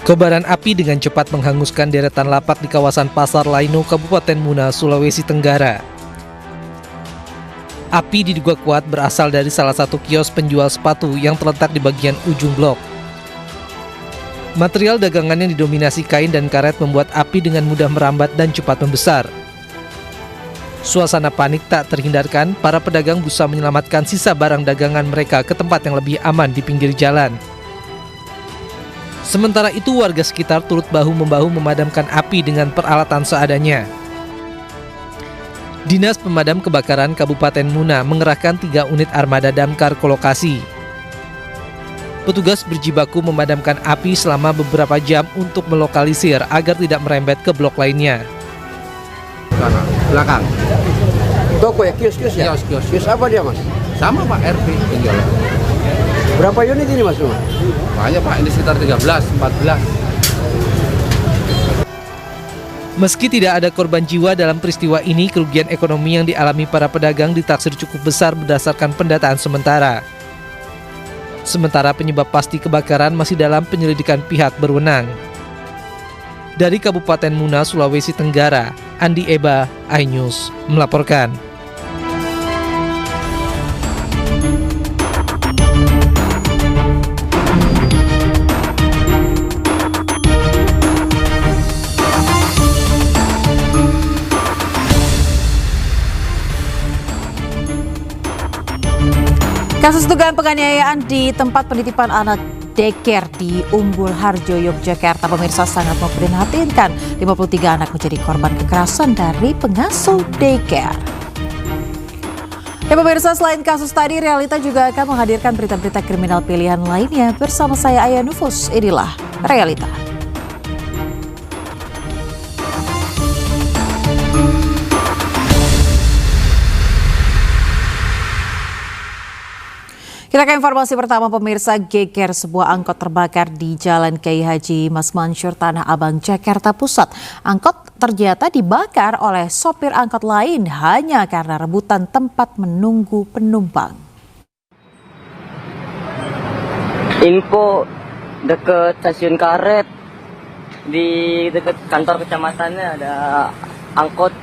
Kobaran api dengan cepat menghanguskan deretan lapak di kawasan Pasar Laino, Kabupaten Muna, Sulawesi Tenggara. Api diduga kuat berasal dari salah satu kios penjual sepatu yang terletak di bagian ujung blok. Material dagangan yang didominasi kain dan karet membuat api dengan mudah merambat dan cepat membesar. Suasana panik tak terhindarkan, para pedagang berusaha menyelamatkan sisa barang dagangan mereka ke tempat yang lebih aman di pinggir jalan. Sementara itu, warga sekitar turut bahu-membahu memadamkan api dengan peralatan seadanya. Dinas Pemadam Kebakaran Kabupaten Muna mengerahkan 3 unit armada damkar ke lokasi. Petugas berjibaku memadamkan api selama beberapa jam untuk melokalisir agar tidak merembet ke blok lainnya. Belakang. Toko ya, kios-kios ya? Kios. Kios apa dia, Mas? Sama Pak, RP penjualan. Berapa unit ini, Mas? Banyak Pak, ini sekitar 13, 14. Meski tidak ada korban jiwa dalam peristiwa ini, kerugian ekonomi yang dialami para pedagang ditaksir cukup besar berdasarkan pendataan sementara. Sementara penyebab pasti kebakaran masih dalam penyelidikan pihak berwenang. Dari Kabupaten Muna, Sulawesi Tenggara, Andi Eba, iNews melaporkan. Kasus dugaan penganiayaan di tempat penitipan anak daycare di Umbul Harjo, Yogyakarta, pemirsa, sangat memprihatinkan. 53 anak menjadi korban kekerasan dari pengasuh daycare. Ya pemirsa, selain kasus tadi, Realita juga akan menghadirkan berita-berita kriminal pilihan lainnya. Bersama saya Aya Nufus, inilah Realita. Kita ke informasi pertama pemirsa, geger sebuah angkot terbakar di Jalan Kiai Haji Mas Mansur, Tanah Abang, Jakarta Pusat. Angkot ternyata dibakar oleh sopir angkot lain hanya karena rebutan tempat menunggu penumpang. Info deket stasiun karet, di dekat kantor kecamatannya ada angkot.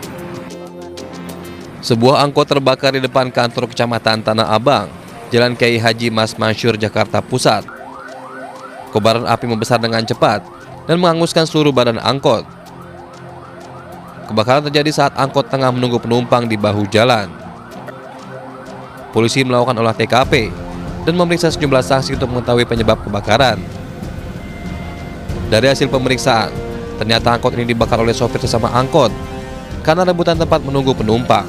Sebuah angkot terbakar di depan kantor kecamatan Tanah Abang, Jalan Kiai Haji Mas Mansur, Jakarta Pusat. Kobaran api membesar dengan cepat dan menghanguskan seluruh badan angkot. Kebakaran terjadi saat angkot tengah menunggu penumpang di bahu jalan. Polisi melakukan olah TKP dan memeriksa sejumlah saksi untuk mengetahui penyebab kebakaran. Dari hasil pemeriksaan, ternyata angkot ini dibakar oleh sopir sesama angkot karena rebutan tempat menunggu penumpang.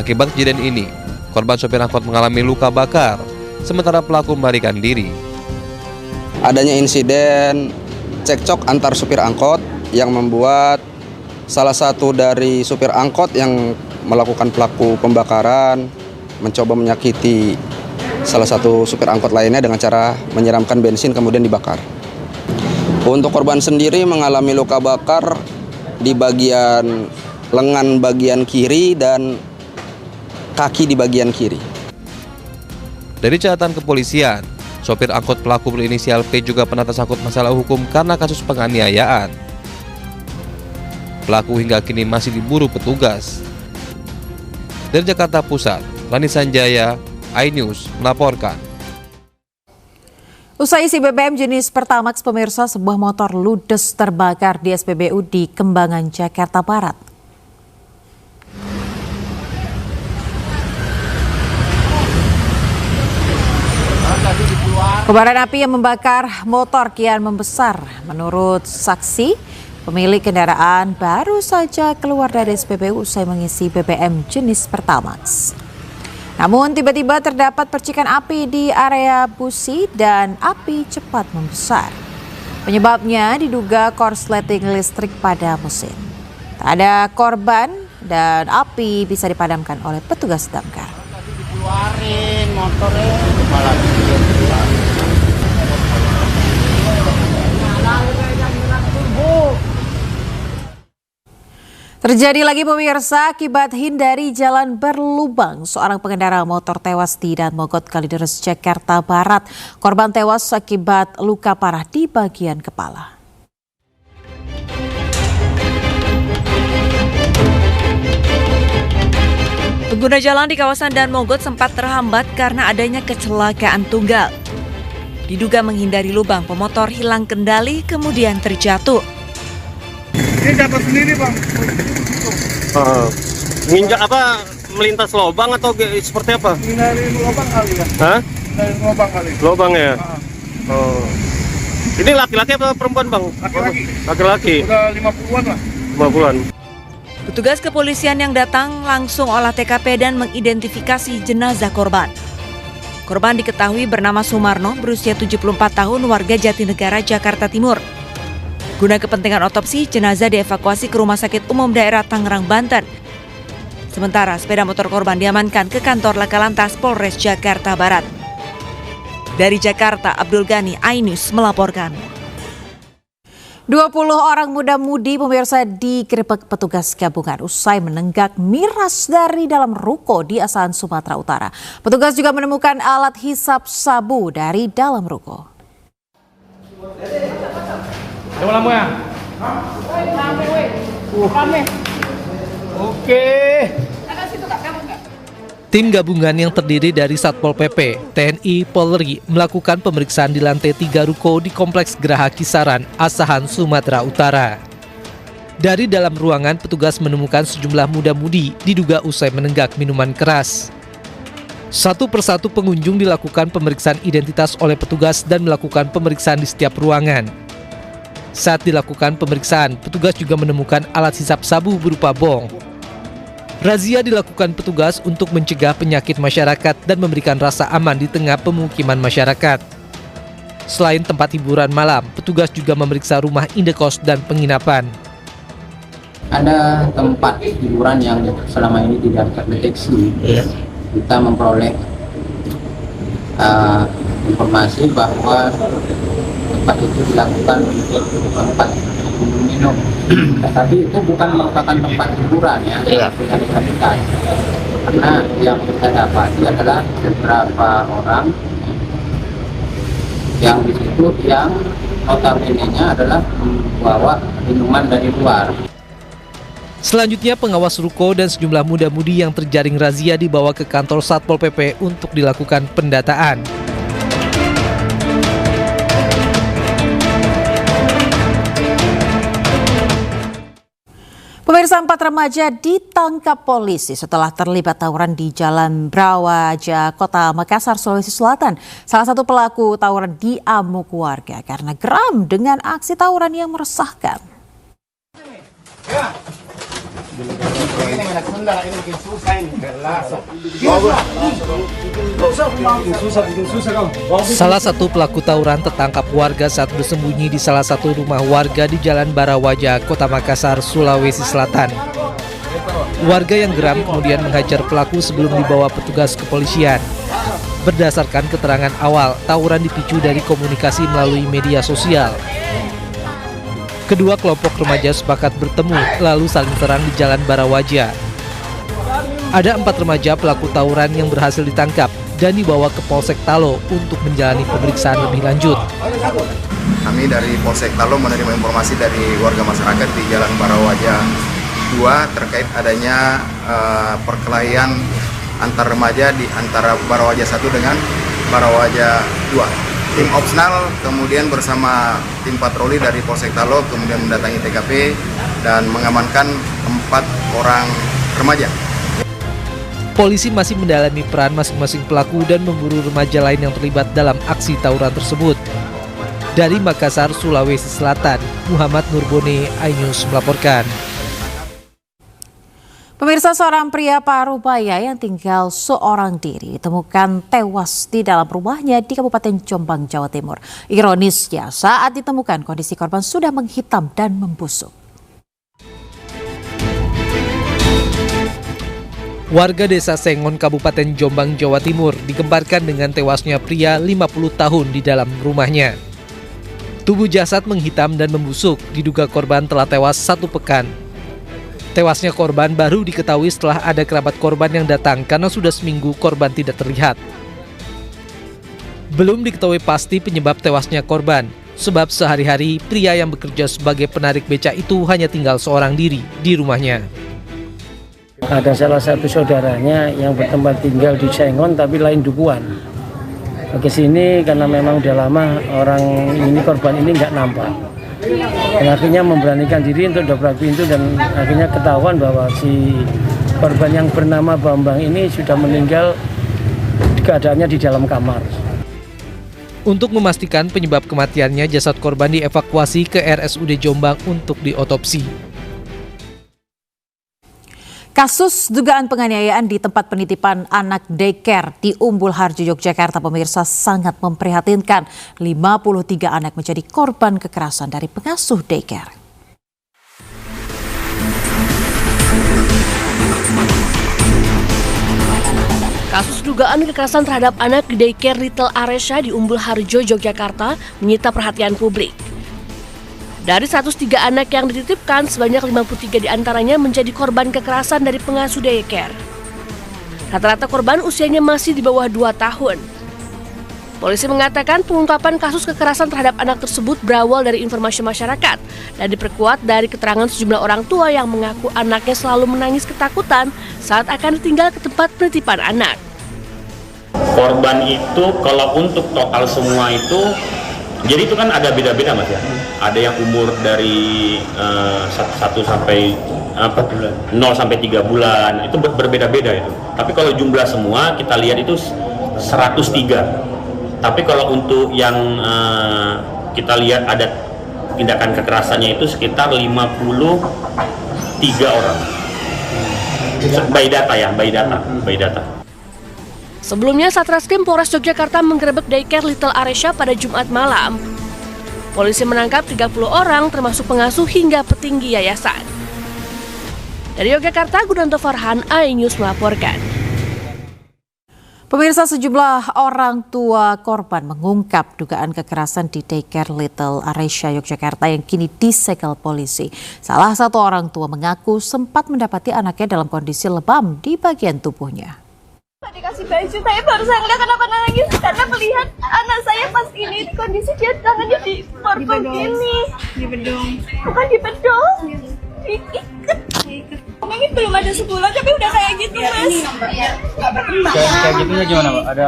Akibat kejadian ini, korban sopir angkot mengalami luka bakar, sementara pelaku melarikan diri. Adanya insiden cekcok antar supir angkot yang membuat salah satu dari supir angkot yang melakukan pelaku pembakaran mencoba menyakiti salah satu supir angkot lainnya dengan cara menyiramkan bensin kemudian dibakar. Untuk korban sendiri mengalami luka bakar di bagian lengan bagian kiri dan kaki di bagian kiri. Dari catatan kepolisian, sopir angkot pelaku berinisial P juga pernah tersangkut masalah hukum karena kasus penganiayaan. Pelaku hingga kini masih diburu petugas. Dari Jakarta Pusat, Lani Sanjaya, iNews melaporkan. Usai isi BBM jenis Pertamax, pemirsa, sebuah motor ludes terbakar di SPBU di Kembangan, Jakarta Barat. Kobaran api yang membakar motor kian membesar. Menurut saksi, pemilik kendaraan baru saja keluar dari SPBU usai mengisi BBM jenis Pertamax. Namun tiba-tiba terdapat percikan api di area busi dan api cepat membesar. Penyebabnya diduga korsleting listrik pada mesin. Tak ada korban dan api bisa dipadamkan oleh petugas damkar. Dikeluarin motornya malah Terjadi lagi pemirsa, akibat hindari jalan berlubang, seorang pengendara motor tewas di Dan Mogot, Kalideres, Jakarta Barat. Korban tewas akibat luka parah di bagian kepala. Pengguna jalan di kawasan Dan Mogot sempat terhambat karena adanya kecelakaan tunggal. Diduga menghindari lubang, pemotor hilang kendali kemudian terjatuh. Ini jatuh sendiri, Bang. Nginjak apa? Melintas lubang atau seperti apa? Hindari lubang kali ya. Hah? Hindari lubang kali. Lubang ya? Oh. Ini laki-laki atau perempuan, Bang? Laki-laki. Laki-laki. Udah 50-an lah. 50-an. Petugas kepolisian yang datang langsung olah TKP dan mengidentifikasi jenazah korban. Korban diketahui bernama Sumarno, berusia 74 tahun, warga Jatinegara, Jakarta Timur. Guna kepentingan otopsi, jenazah dievakuasi ke Rumah Sakit Umum Daerah Tangerang, Banten. Sementara sepeda motor korban diamankan ke kantor Laka Lantas Polres Jakarta Barat. Dari Jakarta, Abdul Ghani, iNews melaporkan. 20 orang muda-mudi pemirsa digerebek petugas gabungan usai menenggak miras dari dalam ruko di Asahan, Sumatera Utara. Petugas juga menemukan alat hisap sabu dari dalam ruko. Tim gabungan yang terdiri dari Satpol PP, TNI, Polri melakukan pemeriksaan di lantai 3 ruko di Kompleks Geraha Kisaran, Asahan, Sumatera Utara. Dari dalam ruangan, petugas menemukan sejumlah muda-mudi diduga usai menenggak minuman keras. Satu persatu pengunjung dilakukan pemeriksaan identitas oleh petugas dan melakukan pemeriksaan di setiap ruangan. Saat dilakukan pemeriksaan, petugas juga menemukan alat hisap sabu berupa bong. Razia dilakukan petugas untuk mencegah penyakit masyarakat dan memberikan rasa aman di tengah pemukiman masyarakat. Selain tempat hiburan malam, petugas juga memeriksa rumah indekos dan penginapan. Ada tempat hiburan yang selama ini tidak terdeteksi. Kita memperoleh informasi bahwa tempat itu dilakukan untuk tempat minum, tetapi itu bukan merupakan tempat hiburan ya, kita disatukan. Karena yang kita dapati adalah beberapa orang yang di situ yang notabene-nya adalah membawa minuman dari luar. Selanjutnya, pengawas ruko dan sejumlah muda-mudi yang terjaring razia dibawa ke kantor Satpol PP untuk dilakukan pendataan. Pemirsa, 4 remaja ditangkap polisi setelah terlibat tawuran di Jalan Brawaja, Kota Makassar, Sulawesi Selatan. Salah satu pelaku tawuran diamuk warga karena geram dengan aksi tawuran yang meresahkan. Salah satu pelaku tawuran tertangkap warga saat bersembunyi di salah satu rumah warga di Jalan Brawaja, Kota Makassar, Sulawesi Selatan. Warga yang geram kemudian menghajar pelaku sebelum dibawa petugas kepolisian. Berdasarkan keterangan awal, tawuran dipicu dari komunikasi melalui media sosial. Kedua kelompok remaja sepakat bertemu lalu saling serang di Jalan Brawaja. Ada 4 remaja pelaku tawuran yang berhasil ditangkap dan dibawa ke Polsek Talo untuk menjalani pemeriksaan lebih lanjut. Kami dari Polsek Talo menerima informasi dari warga masyarakat di Jalan Brawaja 2 terkait adanya perkelahian antar remaja di antara Brawaja 1 dengan Brawaja 2. Tim opsional kemudian bersama tim patroli dari Polsek Talo kemudian mendatangi TKP dan mengamankan 4 orang remaja. Polisi masih mendalami peran masing-masing pelaku dan memburu remaja lain yang terlibat dalam aksi tawuran tersebut. Dari Makassar, Sulawesi Selatan, Muhammad Nurbone, iNews melaporkan. Pemirsa, seorang pria Parubaya yang tinggal seorang diri ditemukan tewas di dalam rumahnya di Kabupaten Jombang, Jawa Timur. Ironisnya, saat ditemukan kondisi korban sudah menghitam dan membusuk. Warga Desa Sengon, Kabupaten Jombang, Jawa Timur digemparkan dengan tewasnya pria 50 tahun di dalam rumahnya. Tubuh jasad menghitam dan membusuk, diduga korban telah tewas 1 pekan. Tewasnya korban baru diketahui setelah ada kerabat korban yang datang karena sudah seminggu korban tidak terlihat. Belum diketahui pasti penyebab tewasnya korban, sebab sehari-hari pria yang bekerja sebagai penarik beca itu hanya tinggal seorang diri di rumahnya. Ada salah satu saudaranya yang bertempat tinggal di Sengon tapi lain dukuhan. Ke sini karena memang udah lama orang ini korban ini nggak nampak. Dan akhirnya memberanikan diri untuk dobrak pintu dan akhirnya ketahuan bahwa si korban yang bernama Bambang ini sudah meninggal, keadaannya di dalam kamar. Untuk memastikan penyebab kematiannya, jasad korban dievakuasi ke RSUD Jombang untuk diotopsi. Kasus dugaan penganiayaan di tempat penitipan anak daycare di Umbul Harjo, Yogyakarta, pemirsa, sangat memprihatinkan. 53 anak menjadi korban kekerasan dari pengasuh daycare. Kasus dugaan kekerasan terhadap anak di daycare Little Aresha di Umbul Harjo, Yogyakarta menyita perhatian publik. Dari 103 anak yang dititipkan, sebanyak 53 diantaranya menjadi korban kekerasan dari pengasuh daycare. Rata-rata korban usianya masih di bawah 2 tahun. Polisi mengatakan pengungkapan kasus kekerasan terhadap anak tersebut berawal dari informasi masyarakat dan diperkuat dari keterangan sejumlah orang tua yang mengaku anaknya selalu menangis ketakutan saat akan ditinggal ke tempat penitipan anak. Korban itu kalau untuk total semua itu, jadi itu kan ada beda-beda Mas ya. Ada yang umur dari 1 sampai 0 sampai 3 bulan, itu berbeda-beda itu. Tapi kalau jumlah semua kita lihat itu 103. Tapi kalau untuk yang kita lihat ada tindakan kekerasannya itu sekitar 53 orang. By data. Sebelumnya, Satreskrim Polres Yogyakarta menggerebek daycare Little Aresha pada Jumat malam. Polisi menangkap 30 orang termasuk pengasuh hingga petinggi yayasan. Dari Yogyakarta, Gunanto Farhan, iNews melaporkan. Pemirsa, sejumlah orang tua korban mengungkap dugaan kekerasan di daycare Little Aresha, Yogyakarta yang kini disegel polisi. Salah satu orang tua mengaku sempat mendapati anaknya dalam kondisi lebam di bagian tubuhnya. Dikasih baju, saya baru saya ngeliat kenapa nangis karena melihat anak saya pas ini kondisi dia tangannya di portol gini, di bedong, bukan di bedong, diikat. Mungkin belum ada sebulan tapi udah kayak gitu Mas. Kayak gitunya gimana Pak? Ada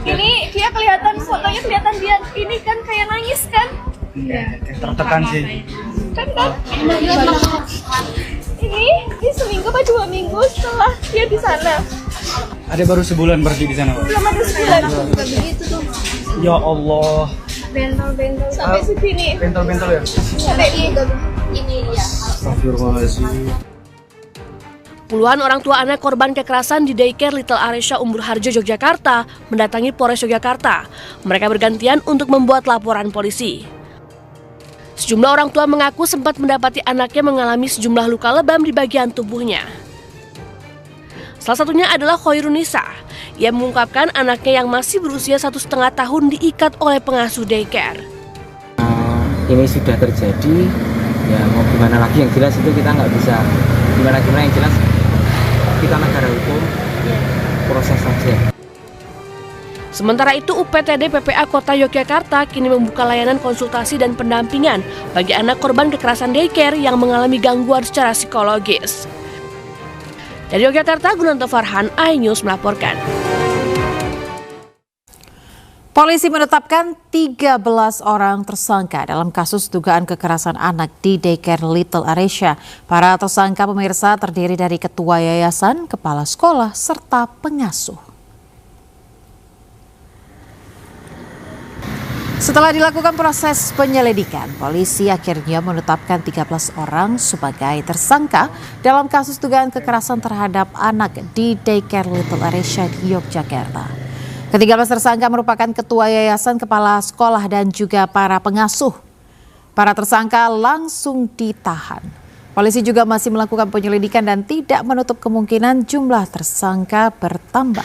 ini dia kelihatan, fotonya kelihatan dia ini kan kayak nangis kan? Iya, tertekan sih. Kan? Ini seminggu apa 2 minggu setelah dia di sana. Ada baru sebulan berarti di sana Pak? Belum ada sebulan. Begitu tuh. Ya Allah. Bentol-bentol sampai segini. Bentol-bentol ya? Sampai ini ya. Astagfirullahaladzim. Puluhan orang tua anak korban kekerasan di daycare Little Aresha Umbul Harjo, Yogyakarta mendatangi Polres Yogyakarta. Mereka bergantian untuk membuat laporan polisi. Sejumlah orang tua mengaku sempat mendapati anaknya mengalami sejumlah luka lebam di bagian tubuhnya. Salah satunya adalah Khoirunisa. Ia mengungkapkan anaknya yang masih berusia 1,5 tahun diikat oleh pengasuh daycare. Ini sudah terjadi, ya mau gimana lagi, yang jelas itu kita nggak bisa gimana yang jelas kita negara hukum, proses saja. Sementara itu, UPTD PPA Kota Yogyakarta kini membuka layanan konsultasi dan pendampingan bagi anak korban kekerasan daycare yang mengalami gangguan secara psikologis. Dari Yogyakarta, Gunanto Farhan, iNews melaporkan. Polisi menetapkan 13 orang tersangka dalam kasus dugaan kekerasan anak di daycare Little Aresha. Para tersangka, pemirsa, terdiri dari ketua yayasan, kepala sekolah, serta pengasuh. Setelah dilakukan proses penyelidikan, polisi akhirnya menetapkan 13 orang sebagai tersangka dalam kasus dugaan kekerasan terhadap anak di daycare Little Aresha di Yogyakarta. Ke-13 tersangka merupakan ketua yayasan, kepala sekolah, dan juga para pengasuh. Para tersangka langsung ditahan. Polisi juga masih melakukan penyelidikan dan tidak menutup kemungkinan jumlah tersangka bertambah.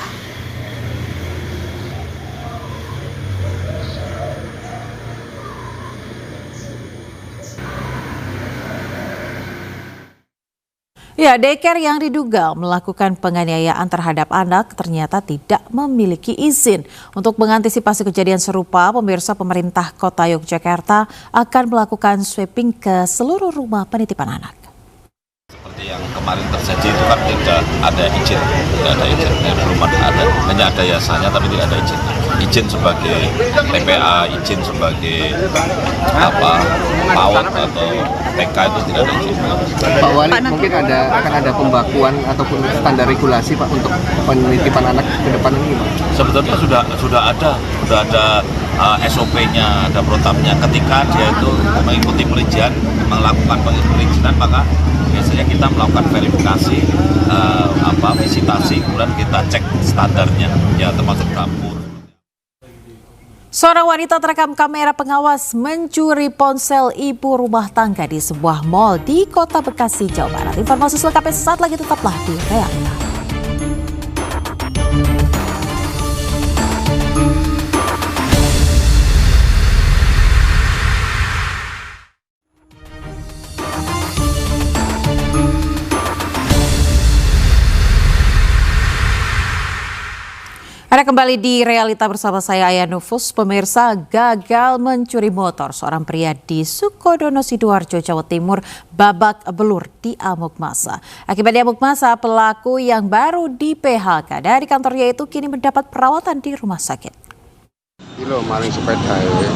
Ya, daycare yang diduga melakukan penganiayaan terhadap anak ternyata tidak memiliki izin. Untuk mengantisipasi kejadian serupa, pemirsa, pemerintah Kota Yogyakarta akan melakukan sweeping ke seluruh rumah penitipan anak. Seperti yang kemarin terjadi itu kan tidak ada izin, belum ada, hanya ada yayasannya tapi tidak ada izin. Izin sebagai TPA, izin sebagai PAUD atau TK itu tidak ada izin. Pak Wali, mungkin akan ada pembakuan ataupun standar regulasi Pak untuk penitipan anak ke depan ini Pak? Sebetulnya sudah ada SOP-nya, ada protapnya. Ketika dia itu mengikuti perizinan, melakukan perizinan, maka biasanya kita melakukan verifikasi, visitasi, kemudian kita cek standarnya, ya termasuk dapur. Seorang wanita terekam kamera pengawas mencuri ponsel ibu rumah tangga di sebuah mal di Kota Bekasi, Jawa Barat. Informasi selengkapnya sesaat lagi, tetaplah di Realita. Anda kembali di Realita bersama saya Ayah Nufus. Pemirsa, gagal mencuri motor seorang pria di Sukodono, Sidoarjo, Jawa Timur babak belur di amuk massa. Akibat amuk massa, pelaku yang baru di PHK dari kantornya itu kini mendapat perawatan di rumah sakit. Kilo maling sepeda ya.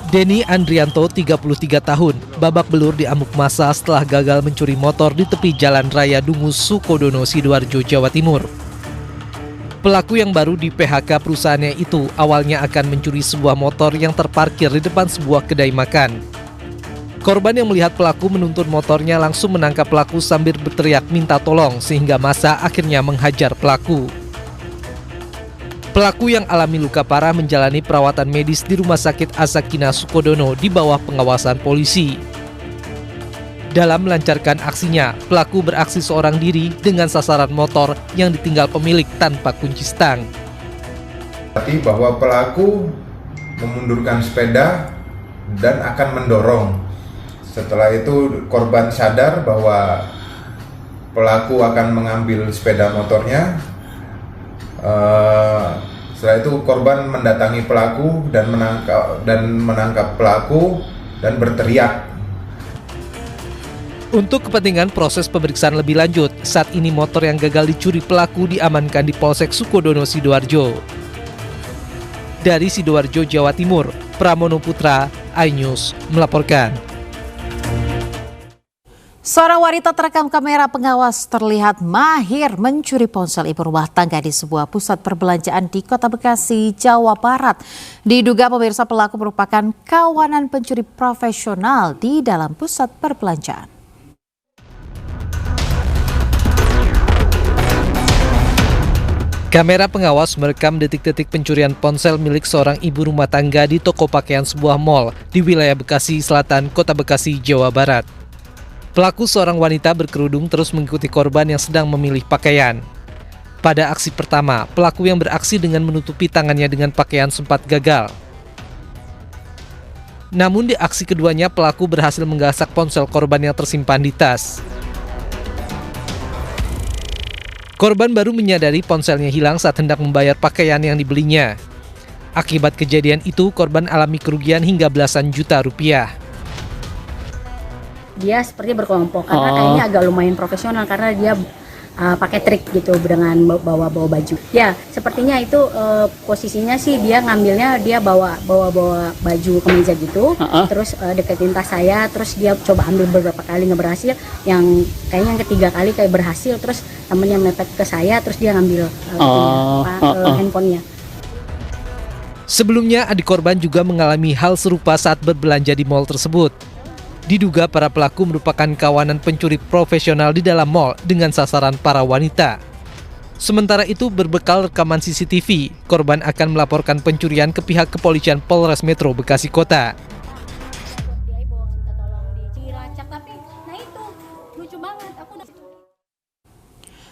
Denny Andrianto, 33 tahun, babak belur di amuk massa setelah gagal mencuri motor di tepi Jalan Raya Dungus, Sukodono, Sidoarjo, Jawa Timur. Pelaku yang baru di PHK perusahaannya itu awalnya akan mencuri sebuah motor yang terparkir di depan sebuah kedai makan. Korban yang melihat pelaku menuntun motornya langsung menangkap pelaku sambil berteriak minta tolong sehingga massa akhirnya menghajar pelaku. Pelaku yang alami luka parah menjalani perawatan medis di Rumah Sakit Asakina Sukodono di bawah pengawasan polisi. Dalam melancarkan aksinya, pelaku beraksi seorang diri dengan sasaran motor yang ditinggal pemilik tanpa kunci stang. Bahwa pelaku memundurkan sepeda dan akan mendorong. Setelah itu korban sadar bahwa pelaku akan mengambil sepeda motornya. Setelah itu korban mendatangi pelaku dan menangkap pelaku dan berteriak. Untuk kepentingan proses pemeriksaan lebih lanjut, saat ini motor yang gagal dicuri pelaku diamankan di Polsek Sukodono, Sidoarjo. Dari Sidoarjo, Jawa Timur, Pramono Putra, iNews melaporkan. Seorang wanita terekam kamera pengawas terlihat mahir mencuri ponsel ibu rumah tangga di sebuah pusat perbelanjaan di Kota Bekasi, Jawa Barat. Diduga pemirsa pelaku merupakan kawanan pencuri profesional di dalam pusat perbelanjaan. Kamera pengawas merekam detik-detik pencurian ponsel milik seorang ibu rumah tangga di toko pakaian sebuah mal di wilayah Bekasi Selatan, Kota Bekasi, Jawa Barat. Pelaku seorang wanita berkerudung terus mengikuti korban yang sedang memilih pakaian. Pada aksi pertama, pelaku yang beraksi dengan menutupi tangannya dengan pakaian sempat gagal. Namun di aksi keduanya, pelaku berhasil menggasak ponsel korban yang tersimpan di tas. Korban baru menyadari ponselnya hilang saat hendak membayar pakaian yang dibelinya. Akibat kejadian itu, korban alami kerugian hingga belasan juta rupiah. Dia seperti berkelompok karena kayaknya agak lumayan profesional karena dia pakai trik gitu dengan bawa baju. Ya, sepertinya itu posisinya sih dia ngambilnya dia bawa baju kemeja gitu, terus deketin tas saya, terus dia coba ambil beberapa kali nggak berhasil, yang kayaknya yang ketiga kali kayak berhasil, terus temennya mepet ke saya, terus dia ngambil handphonenya. Sebelumnya, adik korban juga mengalami hal serupa saat berbelanja di mal tersebut. Diduga para pelaku merupakan kawanan pencuri profesional di dalam mal dengan sasaran para wanita. Sementara itu, berbekal rekaman CCTV, korban akan melaporkan pencurian ke pihak kepolisian Polres Metro Bekasi Kota.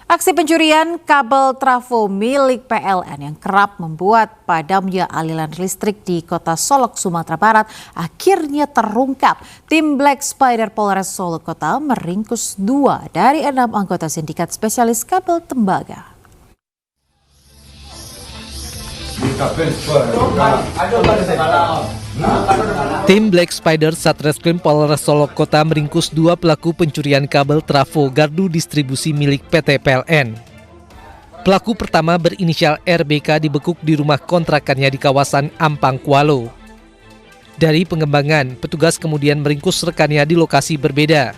Aksi pencurian kabel trafo milik PLN yang kerap membuat padamnya aliran listrik di Kota Solok, Sumatera Barat akhirnya terungkap. Tim Black Spider Polres Solo Kota meringkus 2 dari 6 anggota sindikat spesialis kabel tembaga. Tim Black Spider Satreskrim Polres Solo Kota meringkus 2 pelaku pencurian kabel trafo gardu distribusi milik PT PLN. Pelaku pertama berinisial RBK dibekuk di rumah kontrakannya di kawasan Ampang Kualo. Dari pengembangan, petugas kemudian meringkus rekannya di lokasi berbeda.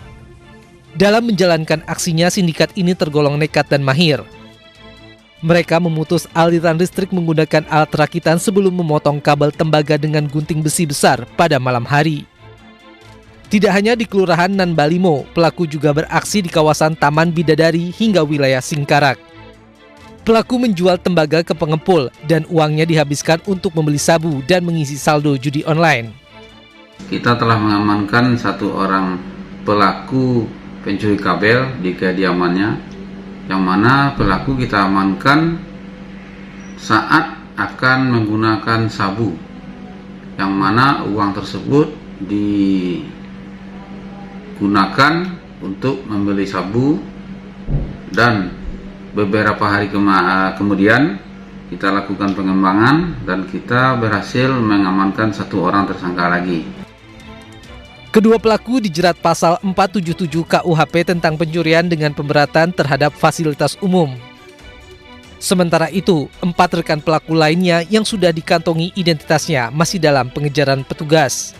Dalam menjalankan aksinya, sindikat ini tergolong nekat dan mahir. Mereka memutus aliran listrik menggunakan alat rakitan sebelum memotong kabel tembaga dengan gunting besi besar pada malam hari. Tidak hanya di Kelurahan Nanbalimo, pelaku juga beraksi di kawasan Taman Bidadari hingga wilayah Singkarak. Pelaku menjual tembaga ke pengepul dan uangnya dihabiskan untuk membeli sabu dan mengisi saldo judi online. Kita telah mengamankan 1 orang pelaku pencuri kabel di kediamannya, yang mana pelaku kita amankan saat akan menggunakan sabu, yang mana uang tersebut digunakan untuk membeli sabu, dan beberapa hari kemudian kita lakukan pengembangan dan kita berhasil mengamankan 1 orang tersangka lagi. Kedua pelaku dijerat pasal 477 KUHP tentang pencurian dengan pemberatan terhadap fasilitas umum. Sementara itu, 4 rekan pelaku lainnya yang sudah dikantongi identitasnya masih dalam pengejaran petugas.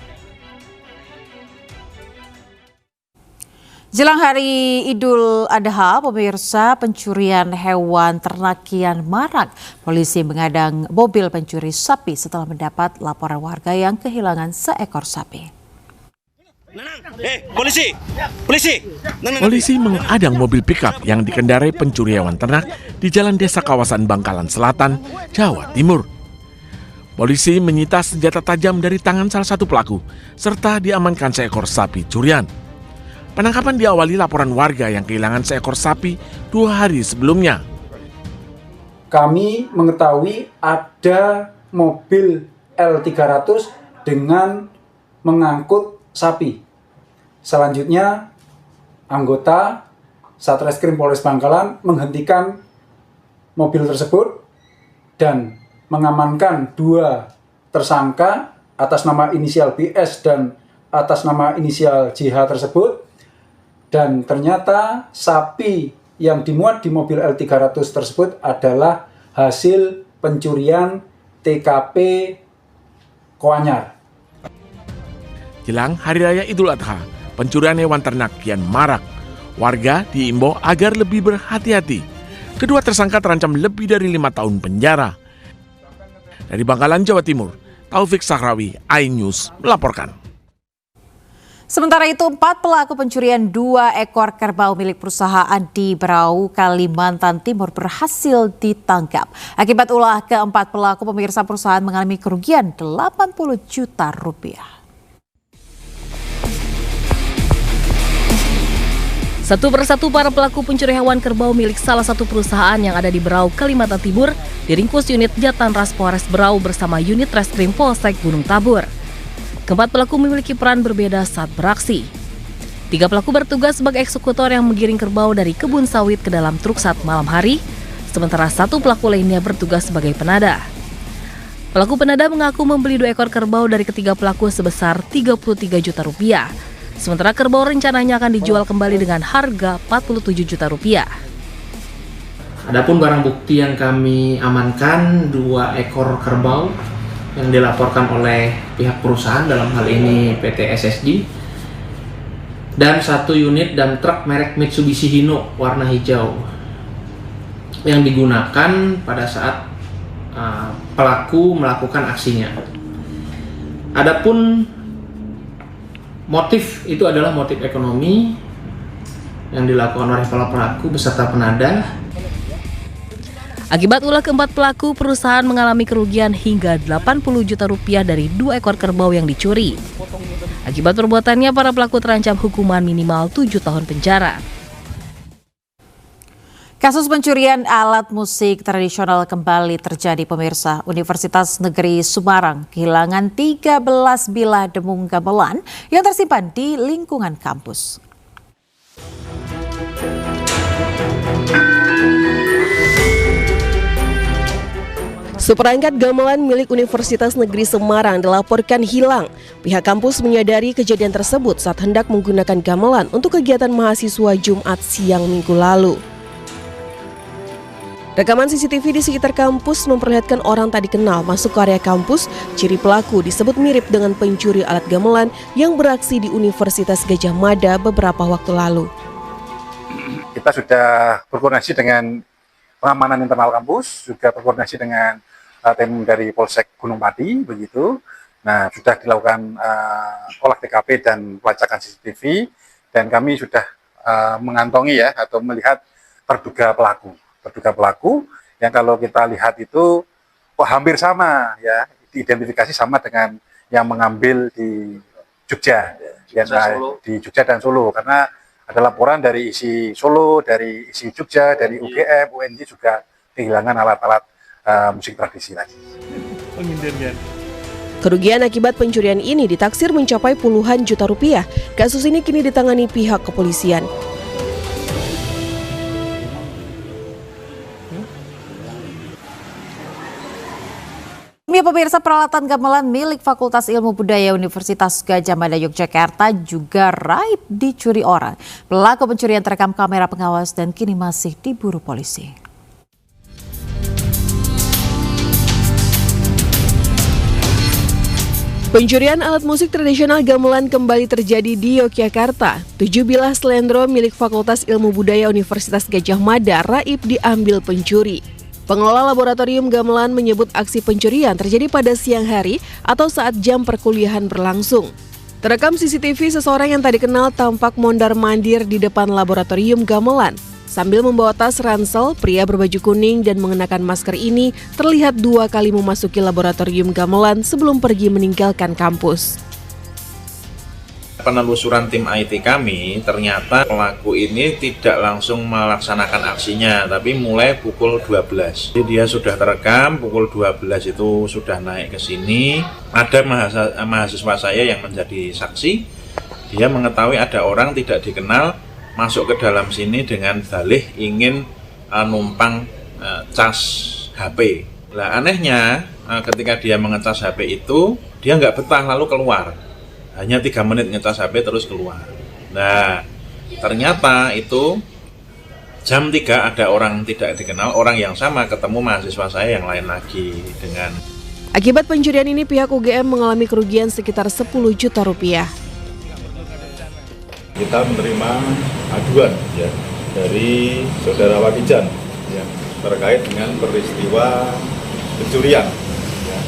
Jelang Hari Idul Adha, pemirsa, pencurian hewan ternak kian marak. Polisi mengadang mobil pencuri sapi setelah mendapat laporan warga yang kehilangan seekor sapi. Polisi mengadang mobil pickup yang dikendarai pencuri hewan ternak di Jalan Desa kawasan Bangkalan Selatan, Jawa Timur. Polisi menyita senjata tajam dari tangan salah satu pelaku, serta diamankan seekor sapi curian. Penangkapan diawali laporan warga yang kehilangan seekor sapi 2 hari sebelumnya. Kami mengetahui ada mobil L300 dengan mengangkut sapi. Selanjutnya, anggota Satreskrim Polres Bangkalan menghentikan mobil tersebut dan mengamankan 2 tersangka atas nama inisial BS dan atas nama inisial JH tersebut. Dan ternyata sapi yang dimuat di mobil L300 tersebut adalah hasil pencurian TKP Koanyar. Jelang Hari Raya Idul Adha, pencurian hewan ternak kian marak. Warga diimbau agar lebih berhati-hati. Kedua tersangka terancam lebih dari 5 tahun penjara. Dari Bangkalan, Jawa Timur, Taufik Sahrawi, iNews melaporkan. Sementara itu, 4 pelaku pencurian 2 ekor kerbau milik perusahaan di Berau, Kalimantan Timur berhasil ditangkap. Akibat ulah ke-4 pelaku, pemirsa, perusahaan mengalami kerugian 80 juta rupiah. Satu persatu para pelaku pencuri hewan kerbau milik salah satu perusahaan yang ada di Berau, Kalimantan Timur diringkus unit Jatanras Polres Berau bersama unit Reskrim Polsek Gunung Tabur. Keempat pelaku memiliki peran berbeda saat beraksi. 3 pelaku bertugas sebagai eksekutor yang menggiring kerbau dari kebun sawit ke dalam truk saat malam hari, sementara 1 pelaku lainnya bertugas sebagai penada. Pelaku penada mengaku membeli 2 ekor kerbau dari ketiga pelaku sebesar 33 juta rupiah. Sementara kerbau rencananya akan dijual kembali dengan harga 47 juta rupiah. Adapun barang bukti yang kami amankan 2 ekor kerbau yang dilaporkan oleh pihak perusahaan, dalam hal ini PT SSG, dan 1 unit dump truck merek Mitsubishi Hino warna hijau yang digunakan pada saat pelaku melakukan aksinya. Adapun motif itu adalah motif ekonomi yang dilakukan oleh para pelaku beserta penada. Akibat ulah ke-4 pelaku, perusahaan mengalami kerugian hingga 80 juta rupiah dari 2 ekor kerbau yang dicuri. Akibat perbuatannya, para pelaku terancam hukuman minimal 7 tahun penjara. Kasus pencurian alat musik tradisional kembali terjadi, pemirsa. Universitas Negeri Semarang kehilangan 13 bilah demung gamelan yang tersimpan di lingkungan kampus. Seperangkat gamelan milik Universitas Negeri Semarang dilaporkan hilang. Pihak kampus menyadari kejadian tersebut saat hendak menggunakan gamelan untuk kegiatan mahasiswa Jumat siang Minggu lalu. Rekaman CCTV di sekitar kampus memperlihatkan orang tak dikenal masuk ke area kampus. Ciri pelaku disebut mirip dengan pencuri alat gamelan yang beraksi di Universitas Gadjah Mada beberapa waktu lalu. Kita sudah berkoordinasi dengan pengamanan internal kampus, juga berkoordinasi dengan tim dari Polsek Gunung Pati, begitu. Nah, sudah dilakukan olah TKP dan pelacakan CCTV, dan kami sudah mengantongi ya atau melihat terduga pelaku yang kalau kita lihat itu hampir sama ya, diidentifikasi sama dengan yang mengambil di Jogja, di Jogja dan Solo, karena ada laporan dari isi Solo, dari isi Jogja, dari UGM, UNJ juga kehilangan alat-alat musik tradisi lagi. Kerugian akibat pencurian ini ditaksir mencapai puluhan juta rupiah. Kasus ini kini ditangani pihak kepolisian. Pemirsa, peralatan gamelan milik Fakultas Ilmu Budaya Universitas Gadjah Mada Yogyakarta juga raib dicuri orang. Pelaku pencurian terekam kamera pengawas dan kini masih diburu polisi. Pencurian alat musik tradisional gamelan kembali terjadi di Yogyakarta. 7 bilah slendro milik Fakultas Ilmu Budaya Universitas Gadjah Mada raib diambil pencuri. Pengelola laboratorium gamelan menyebut aksi pencurian terjadi pada siang hari atau saat jam perkuliahan berlangsung. Terekam CCTV seseorang yang tak dikenal tampak mondar-mandir di depan laboratorium gamelan. Sambil membawa tas ransel, pria berbaju kuning dan mengenakan masker ini terlihat 2 kali memasuki laboratorium gamelan sebelum pergi meninggalkan kampus. Penelusuran tim IT kami, ternyata pelaku ini tidak langsung melaksanakan aksinya, tapi mulai pukul 12. Jadi dia sudah terekam, pukul 12 itu sudah naik ke sini. Ada mahasiswa saya yang menjadi saksi, dia mengetahui ada orang tidak dikenal masuk ke dalam sini dengan dalih ingin numpang cas HP. Lah anehnya, ketika dia mengecas HP itu, dia nggak betah lalu keluar. Hanya 3 menit ngecas HP terus keluar. Nah, ternyata itu jam 3 ada orang tidak dikenal, orang yang sama ketemu mahasiswa saya yang lain lagi dengan. Akibat pencurian ini pihak UGM mengalami kerugian sekitar 10 juta rupiah. Kita menerima aduan ya dari saudara Wakijan ya, terkait dengan peristiwa pencurian ya,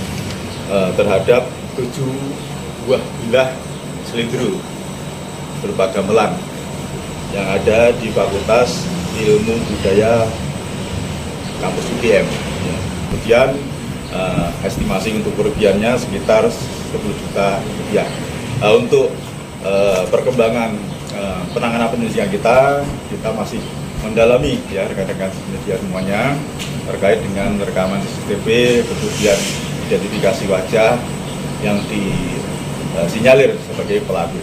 terhadap 7 buah bilah slendro berupa gamelan yang ada di Fakultas Ilmu Budaya Kampus UGM. Ya. Kemudian estimasi untuk kerugiannya sekitar 10 juta rupiah. Untuk perkembangan penanganan penyelidikan kita masih mendalami ya rekan-rekan media semuanya terkait dengan rekaman CCTV, kemudian identifikasi wajah yang disinyalir sebagai pelaku.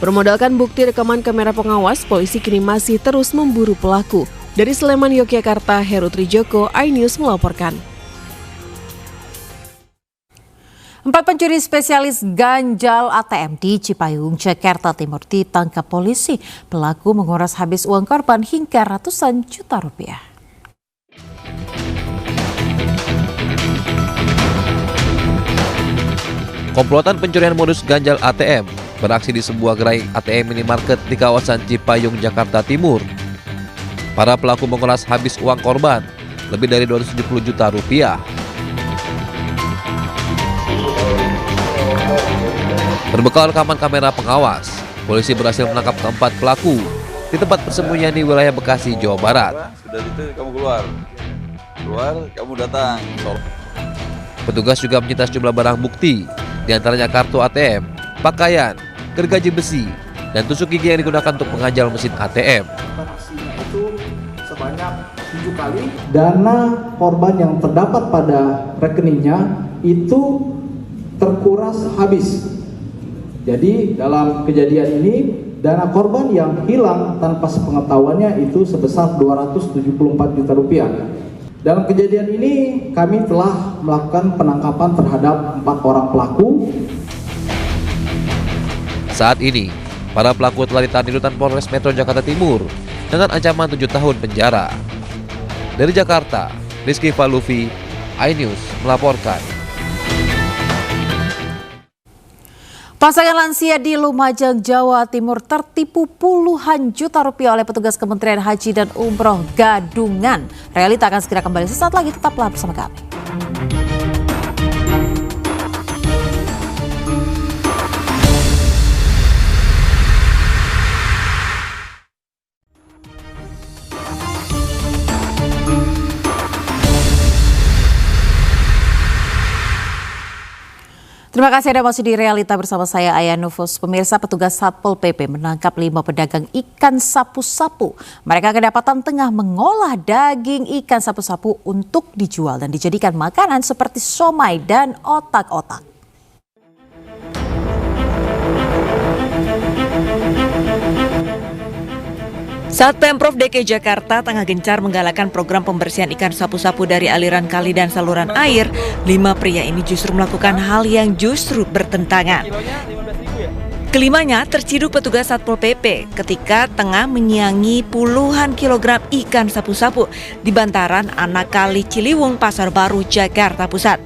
Bermodalkan bukti rekaman kamera pengawas, polisi kini masih terus memburu pelaku. Dari Sleman, Yogyakarta, Heru Trijoko, iNews melaporkan. 4 pencuri spesialis ganjal ATM di Cipayung, Jakarta Timur ditangkap polisi. Pelaku menguras habis uang korban hingga ratusan juta rupiah. Komplotan pencurian modus ganjal ATM beraksi di sebuah gerai ATM minimarket di kawasan Cipayung, Jakarta Timur. Para pelaku menguras habis uang korban, lebih dari 270 juta rupiah. Berbekal rekaman kamera pengawas, polisi berhasil menangkap keempat pelaku di tempat persembunyian di wilayah Bekasi, Jawa Barat. Sudah itu kamu keluar, kamu datang. Petugas juga menyita sejumlah barang bukti, diantaranya kartu ATM, pakaian, gergaji besi, dan tusuk gigi yang digunakan untuk mengganjal mesin ATM. sebanyak 7 kali. Dana korban yang terdapat pada rekeningnya itu terkuras habis. Jadi dalam kejadian ini dana korban yang hilang tanpa sepengetahuannya itu sebesar 274 juta rupiah. Dalam kejadian ini kami telah melakukan penangkapan terhadap 4 orang pelaku. Saat ini, para pelaku telah ditahan di rutan Polres Metro Jakarta Timur dengan ancaman 7 tahun penjara. Dari Jakarta, Rizky Falufi, iNews melaporkan. Pasangan lansia di Lumajang, Jawa Timur tertipu puluhan juta rupiah oleh petugas Kementerian Haji dan Umroh Gadungan. Realita akan segera kembali sesaat lagi, tetaplah bersama kami. Terima kasih Anda masih di Realita bersama saya Aya Nufus. Pemirsa, petugas Satpol PP menangkap 5 pedagang ikan sapu-sapu. Mereka kedapatan tengah mengolah daging ikan sapu-sapu untuk dijual dan dijadikan makanan seperti somai dan otak-otak. Saat Pemprov DKI Jakarta tengah gencar menggalakkan program pembersihan ikan sapu-sapu dari aliran kali dan saluran air, 5 pria ini justru melakukan hal yang justru bertentangan. Kelimanya terciduk petugas Satpol PP ketika tengah menyiangi puluhan kilogram ikan sapu-sapu di bantaran anak kali Ciliwung, Pasar Baru, Jakarta Pusat.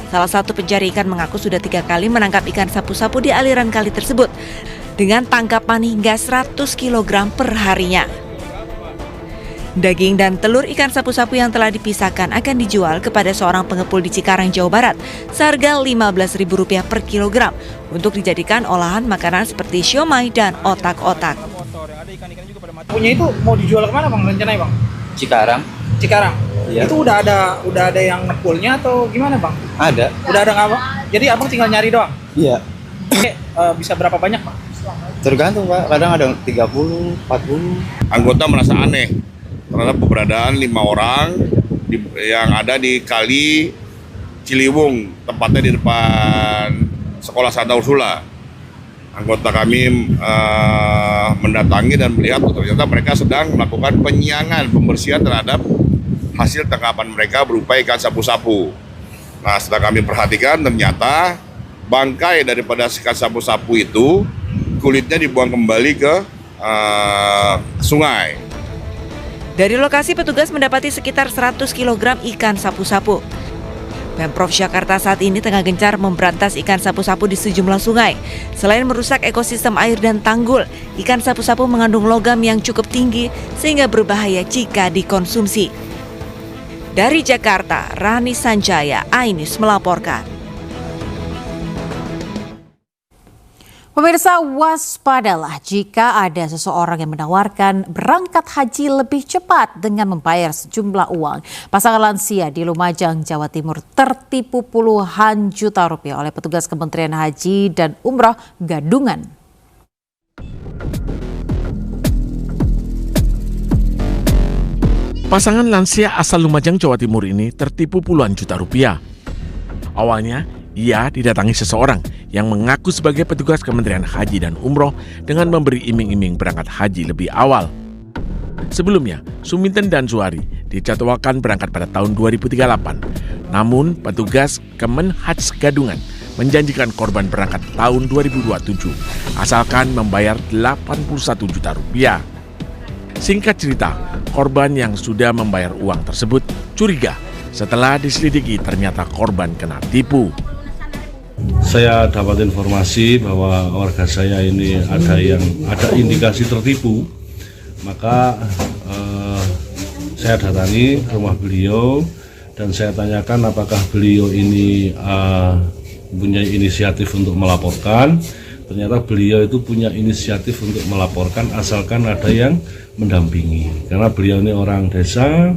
Salah satu pencari ikan mengaku sudah 3 kali menangkap ikan sapu-sapu di aliran kali tersebut dengan tangkapan hingga 100 kg per harinya. Daging dan telur ikan sapu-sapu yang telah dipisahkan akan dijual kepada seorang pengepul di Cikarang, Jawa Barat seharga Rp15.000 per kilogram untuk dijadikan olahan makanan seperti siomay dan otak-otak. Punya itu mau dijual kemana Bang rencananya Bang? Cikarang. Cikarang? Iya. Itu udah ada yang ngepulnya atau gimana Bang? Ada. Udah ada nggak Bang? Jadi Abang tinggal nyari doang? Iya. Bisa berapa banyak Bang? Tergantung Pak, kadang ada 30, 40. Anggota merasa aneh terhadap keberadaan 5 orang yang ada di Kali Ciliwung, tepatnya di depan Sekolah Santa Ursula. Anggota kami mendatangi dan melihat ternyata mereka sedang melakukan penyiangan, pembersihan terhadap hasil tangkapan mereka berupa ikan sapu-sapu. Nah, setelah kami perhatikan ternyata bangkai daripada ikan sapu-sapu itu kulitnya dibuang kembali ke sungai. Dari lokasi petugas mendapati sekitar 100 kg ikan sapu-sapu. Pemprov Jakarta saat ini tengah gencar memberantas ikan sapu-sapu di sejumlah sungai. Selain merusak ekosistem air dan tanggul, ikan sapu-sapu mengandung logam yang cukup tinggi sehingga berbahaya jika dikonsumsi. Dari Jakarta, Rani Sanjaya, iNews melaporkan. Pemirsa, waspadalah jika ada seseorang yang menawarkan berangkat haji lebih cepat dengan membayar sejumlah uang. Pasangan lansia di Lumajang, Jawa Timur tertipu puluhan juta rupiah oleh petugas Kementerian Haji dan Umroh Gadungan. Pasangan lansia asal Lumajang, Jawa Timur ini tertipu puluhan juta rupiah. Awalnya, ia didatangi seseorang yang mengaku sebagai petugas Kementerian Haji dan Umroh dengan memberi iming-iming berangkat haji lebih awal. Sebelumnya, Suminten dan Suari dijadwalkan berangkat pada tahun 2038. Namun, petugas Kemenhaj Gadungan menjanjikan korban berangkat tahun 2027, asalkan membayar 81 juta rupiah. Singkat cerita, korban yang sudah membayar uang tersebut curiga setelah diselidiki ternyata korban kena tipu. Saya dapat informasi bahwa warga saya ini ada indikasi tertipu, maka saya datangi rumah beliau dan saya tanyakan apakah beliau ini punya inisiatif untuk melaporkan. Ternyata beliau itu punya inisiatif untuk melaporkan asalkan ada yang mendampingi, karena beliau ini orang desa,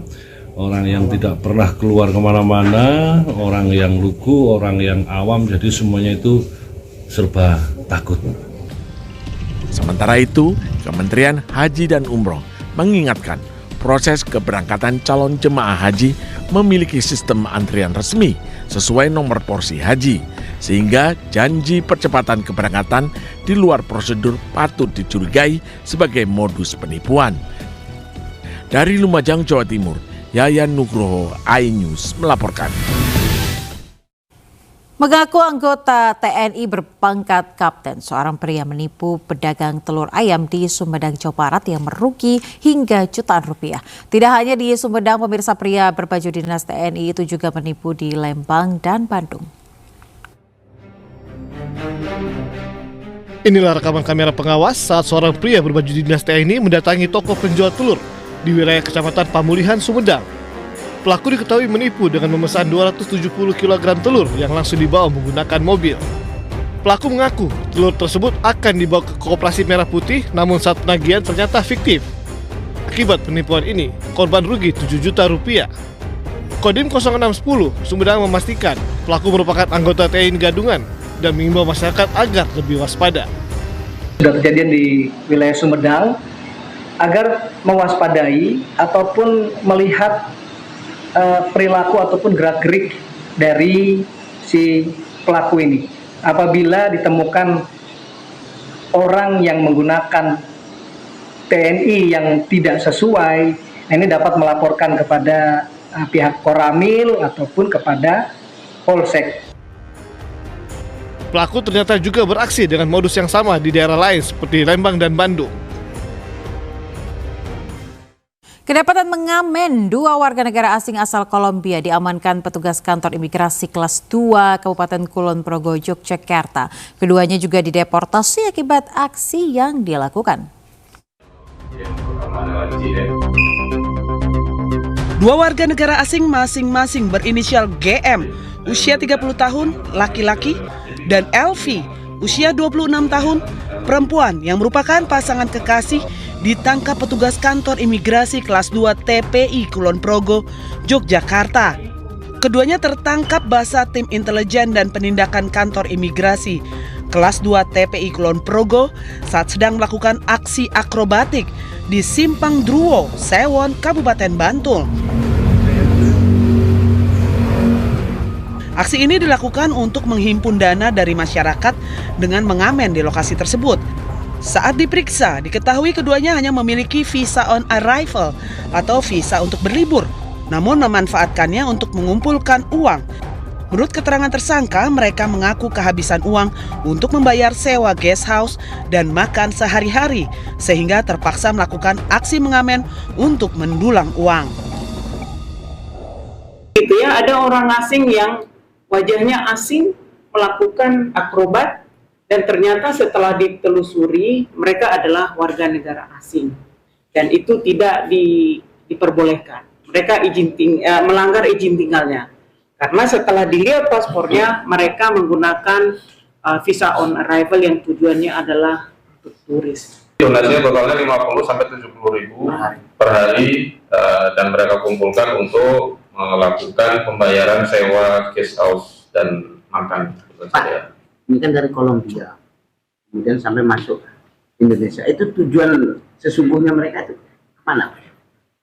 orang yang tidak pernah keluar kemana-mana, orang yang lugu, orang yang awam, jadi semuanya itu serba takut. Sementara itu, Kementerian Haji dan Umroh mengingatkan Proses keberangkatan calon jemaah haji memiliki sistem antrian resmi sesuai nomor porsi haji, sehingga janji percepatan keberangkatan di luar prosedur patut dicurigai sebagai modus penipuan. Dari Lumajang, Jawa Timur, Yayan Nugroho, iNews melaporkan. Mengaku anggota TNI berpangkat kapten, seorang pria menipu pedagang telur ayam di Sumedang, Jawa Barat yang merugi hingga jutaan rupiah. Tidak hanya di Sumedang, pemirsa, pria berbaju dinas TNI itu juga menipu di Lembang dan Bandung. Inilah rekaman kamera pengawas saat seorang pria berbaju dinas TNI mendatangi toko penjual telur di wilayah Kecamatan Pamulihan, Sumedang. Pelaku diketahui menipu dengan memesan 270 kg telur yang langsung dibawa menggunakan mobil. Pelaku mengaku telur tersebut akan dibawa ke Koperasi Merah Putih, namun saat penagihan ternyata fiktif. Akibat penipuan ini, korban rugi 7 juta rupiah. Kodim 0610 Sumedang memastikan pelaku merupakan anggota TNI Gadungan dan mengimbau masyarakat agar lebih waspada. Sudah kejadian di wilayah Sumedang, agar mewaspadai ataupun melihat perilaku ataupun gerak-gerik dari si pelaku ini. Apabila ditemukan orang yang menggunakan TNI yang tidak sesuai, ini dapat melaporkan kepada pihak Koramil ataupun kepada Polsek. Pelaku ternyata juga beraksi dengan modus yang sama di daerah lain seperti Lembang dan Bandung. Kedapatan mengamen, 2 warga negara asing asal Kolombia diamankan petugas kantor imigrasi kelas 2 Kabupaten Kulon Progo, Yogyakarta. Keduanya juga dideportasi akibat aksi yang dilakukan. 2 warga negara asing masing-masing berinisial GM, usia 30 tahun, laki-laki, dan LV, usia 26 tahun, perempuan yang merupakan pasangan kekasih, ditangkap petugas kantor imigrasi kelas 2 TPI Kulon Progo, Yogyakarta. Keduanya tertangkap basah tim intelijen dan penindakan kantor imigrasi kelas 2 TPI Kulon Progo saat sedang melakukan aksi akrobatik di Simpang Druwo, Sewon, Kabupaten Bantul. Aksi ini dilakukan untuk menghimpun dana dari masyarakat dengan mengamen di lokasi tersebut. Saat diperiksa, diketahui keduanya hanya memiliki visa on arrival atau visa untuk berlibur, namun memanfaatkannya untuk mengumpulkan uang. Menurut keterangan tersangka, mereka mengaku kehabisan uang untuk membayar sewa guest house dan makan sehari-hari, sehingga terpaksa melakukan aksi mengamen untuk mendulang uang. Itu ya, ada orang asing yang wajahnya asing melakukan akrobat, dan ternyata setelah ditelusuri mereka adalah warga negara asing dan itu tidak diperbolehkan. Mereka melanggar izin tinggalnya karena setelah dilihat paspornya mereka menggunakan visa on arrival yang tujuannya adalah untuk turis. Donasinya totalnya 50 sampai 70 ribu per hari dan mereka kumpulkan untuk melakukan pembayaran sewa guest house dan makan. Pak, ini kan dari Kolombia, kemudian sampai masuk Indonesia. Itu tujuan sesungguhnya mereka itu mana?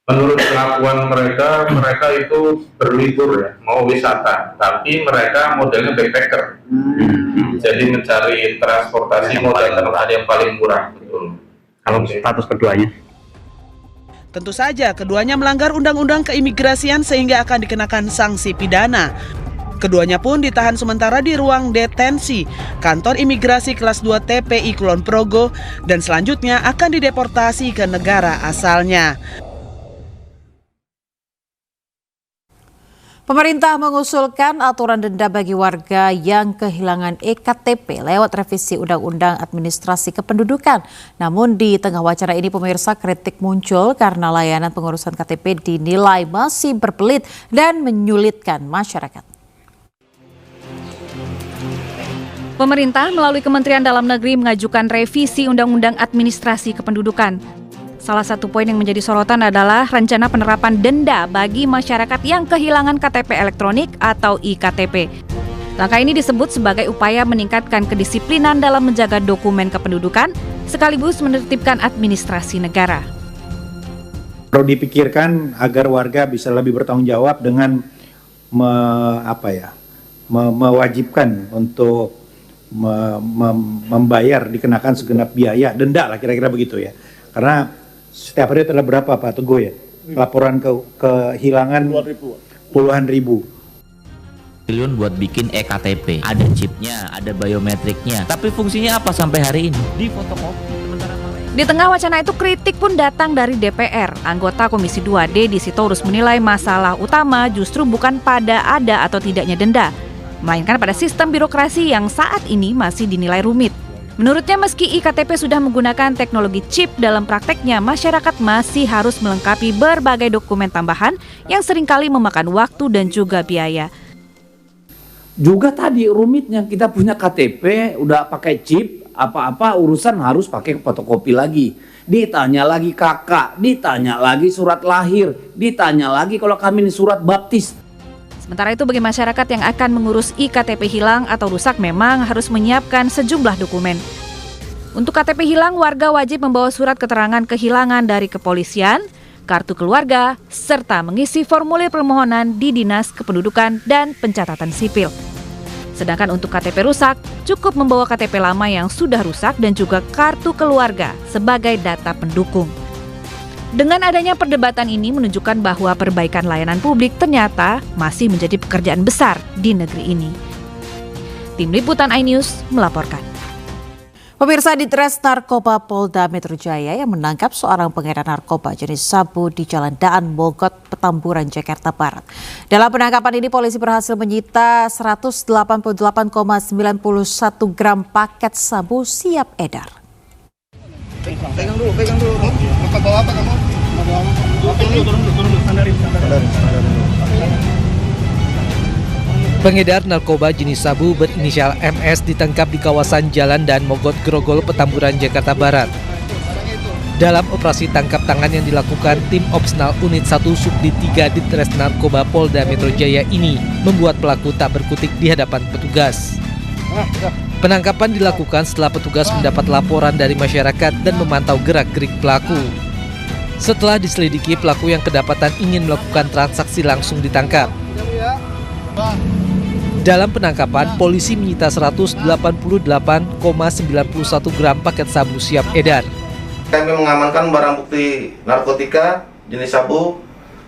Menurut pengakuan mereka, mereka itu berlibur ya, mau wisata, tapi mereka modelnya backpacker. Jadi mencari transportasi modal tempat yang paling murah. Betul. Kalau status keduanya? Tentu saja keduanya melanggar undang-undang keimigrasian sehingga akan dikenakan sanksi pidana. Keduanya pun ditahan sementara di ruang detensi kantor imigrasi kelas 2 TPI Kulon Progo dan selanjutnya akan dideportasi ke negara asalnya. Pemerintah mengusulkan aturan denda bagi warga yang kehilangan EKTP lewat revisi Undang-Undang Administrasi Kependudukan. Namun di tengah wacana ini pemirsa, kritik muncul karena layanan pengurusan KTP dinilai masih berbelit dan menyulitkan masyarakat. Pemerintah melalui Kementerian Dalam Negeri mengajukan revisi Undang-Undang Administrasi Kependudukan. Salah satu poin yang menjadi sorotan adalah rencana penerapan denda bagi masyarakat yang kehilangan KTP elektronik atau iktp. Langkah ini disebut sebagai upaya meningkatkan kedisiplinan dalam menjaga dokumen kependudukan sekaligus menertibkan administrasi negara. Perlu dipikirkan agar warga bisa lebih bertanggung jawab dengan mewajibkan untuk membayar, dikenakan segenap biaya, denda lah kira-kira begitu ya. Karena setiap hari ada berapa Pak Teguh ya? Laporan kehilangan puluhan ribu. Triliun buat bikin eKTP, ada chipnya, ada biometriknya, tapi fungsinya apa sampai hari ini? Di fotokopi. Di tengah wacana itu, kritik pun datang dari DPR. Anggota Komisi 2 Deddy Sitorus menilai masalah utama justru bukan pada ada atau tidaknya denda, melainkan pada sistem birokrasi yang saat ini masih dinilai rumit. Menurutnya, meski iktp sudah menggunakan teknologi chip, dalam prakteknya masyarakat masih harus melengkapi berbagai dokumen tambahan yang seringkali memakan waktu dan juga biaya. Juga tadi rumitnya, kita punya KTP udah pakai chip, apa-apa urusan harus pakai fotokopi lagi. Ditanya lagi kakak, ditanya lagi surat lahir, ditanya lagi kalau kami ini surat baptis. Sementara itu, bagi masyarakat yang akan mengurus iktp hilang atau rusak memang harus menyiapkan sejumlah dokumen. Untuk KTP hilang, warga wajib membawa surat keterangan kehilangan dari kepolisian, kartu keluarga, serta mengisi formulir permohonan di Dinas Kependudukan dan Pencatatan Sipil. Sedangkan untuk KTP rusak, cukup membawa KTP lama yang sudah rusak dan juga kartu keluarga sebagai data pendukung. Dengan adanya perdebatan ini menunjukkan bahwa perbaikan layanan publik ternyata masih menjadi pekerjaan besar di negeri ini. Tim Liputan iNews melaporkan. Pemirsa, di Ditres Narkoba Polda Metro Jaya yang menangkap seorang pengedar narkoba jenis sabu di Jalan Daan Mogot, Petamburan, Jakarta Barat. Dalam penangkapan ini, polisi berhasil menyita 188,91 gram paket sabu siap edar. Pegang dulu. Bapak bawa apa kamu? Turun dulu. Sandarin. Pengedar narkoba jenis sabu berinisial MS ditangkap di kawasan Jalan Daan Mogot, Grogol, Petamburan, Jakarta Barat. Dalam operasi tangkap tangan yang dilakukan tim Opsnal Unit 1 Subdit 3 Ditres Narkoba Polda Metro Jaya ini membuat pelaku tak berkutik di hadapan petugas. Penangkapan dilakukan setelah petugas mendapat laporan dari masyarakat dan memantau gerak-gerik pelaku. Setelah diselidiki, pelaku yang kedapatan ingin melakukan transaksi langsung ditangkap. Dalam penangkapan, polisi menyita 188,91 gram paket sabu siap edar. Kami mengamankan barang bukti narkotika jenis sabu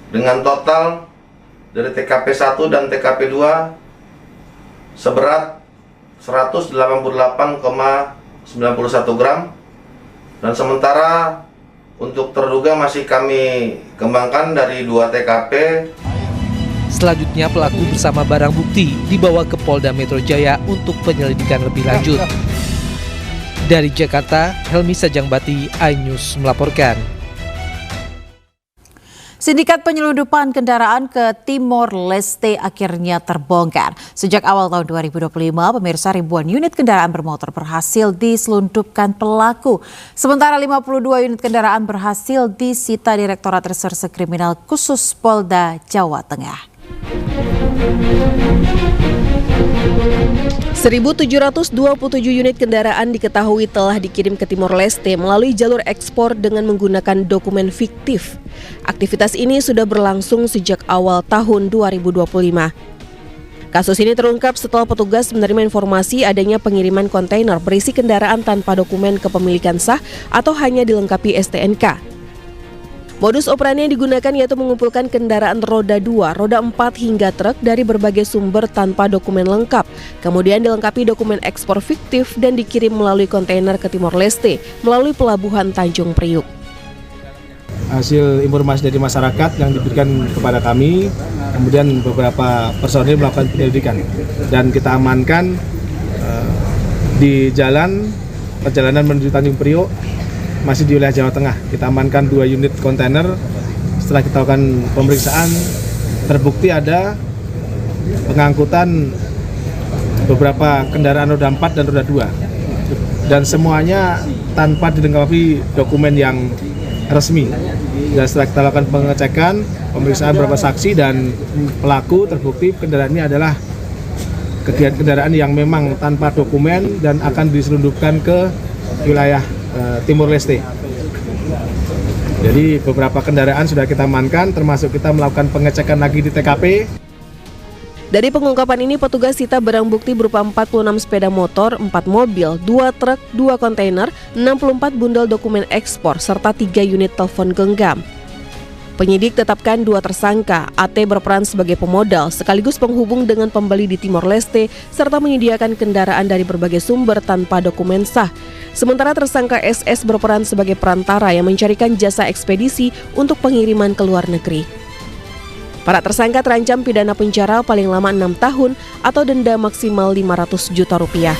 dengan total dari TKP 1 dan TKP 2 seberat 188,91 gram, dan sementara untuk terduga masih kami kembangkan dari 2 TKP. Selanjutnya, pelaku bersama barang bukti dibawa ke Polda Metro Jaya untuk penyelidikan lebih lanjut. Dari Jakarta, Helmi Sajangbati, iNews melaporkan. Sindikat penyelundupan kendaraan ke Timor Leste akhirnya terbongkar. Sejak awal tahun 2025, pemirsa, ribuan unit kendaraan bermotor berhasil diselundupkan pelaku. Sementara 52 unit kendaraan berhasil disita Direktorat Reserse Kriminal Khusus Polda Jawa Tengah. 1.727 unit kendaraan diketahui telah dikirim ke Timor Leste melalui jalur ekspor dengan menggunakan dokumen fiktif. Aktivitas ini sudah berlangsung sejak awal tahun 2025. Kasus ini terungkap setelah petugas menerima informasi adanya pengiriman kontainer berisi kendaraan tanpa dokumen kepemilikan sah atau hanya dilengkapi STNK. Modus operandi yang digunakan yaitu mengumpulkan kendaraan roda 2, roda 4 hingga truk dari berbagai sumber tanpa dokumen lengkap, kemudian dilengkapi dokumen ekspor fiktif dan dikirim melalui kontainer ke Timor Leste melalui pelabuhan Tanjung Priuk. Hasil informasi dari masyarakat yang diberikan kepada kami, kemudian beberapa personil melakukan penyelidikan dan kita amankan di perjalanan menuju Tanjung Priok, masih di wilayah Jawa Tengah. Kita amankan 2 unit kontainer. Setelah kita lakukan pemeriksaan, terbukti ada pengangkutan beberapa kendaraan roda 4 dan roda 2. Dan semuanya tanpa dilengkapi dokumen yang resmi. Dan setelah kita lakukan pengecekan, pemeriksaan beberapa saksi dan pelaku, terbukti kendaraan ini adalah kendaraan yang memang tanpa dokumen dan akan diselundupkan ke wilayah Timor Leste. Jadi beberapa kendaraan sudah kita amankan, termasuk kita melakukan pengecekan lagi di TKP. Dari pengungkapan ini, petugas sita barang bukti berupa 46 sepeda motor, 4 mobil, 2 truk, 2 kontainer, 64 bundel dokumen ekspor, serta 3 unit telepon genggam. Penyidik tetapkan 2 tersangka. AT berperan sebagai pemodal sekaligus penghubung dengan pembeli di Timor Leste serta menyediakan kendaraan dari berbagai sumber tanpa dokumen sah. Sementara tersangka SS berperan sebagai perantara yang mencarikan jasa ekspedisi untuk pengiriman ke luar negeri. Para tersangka terancam pidana penjara paling lama 6 tahun atau denda maksimal 500 juta rupiah.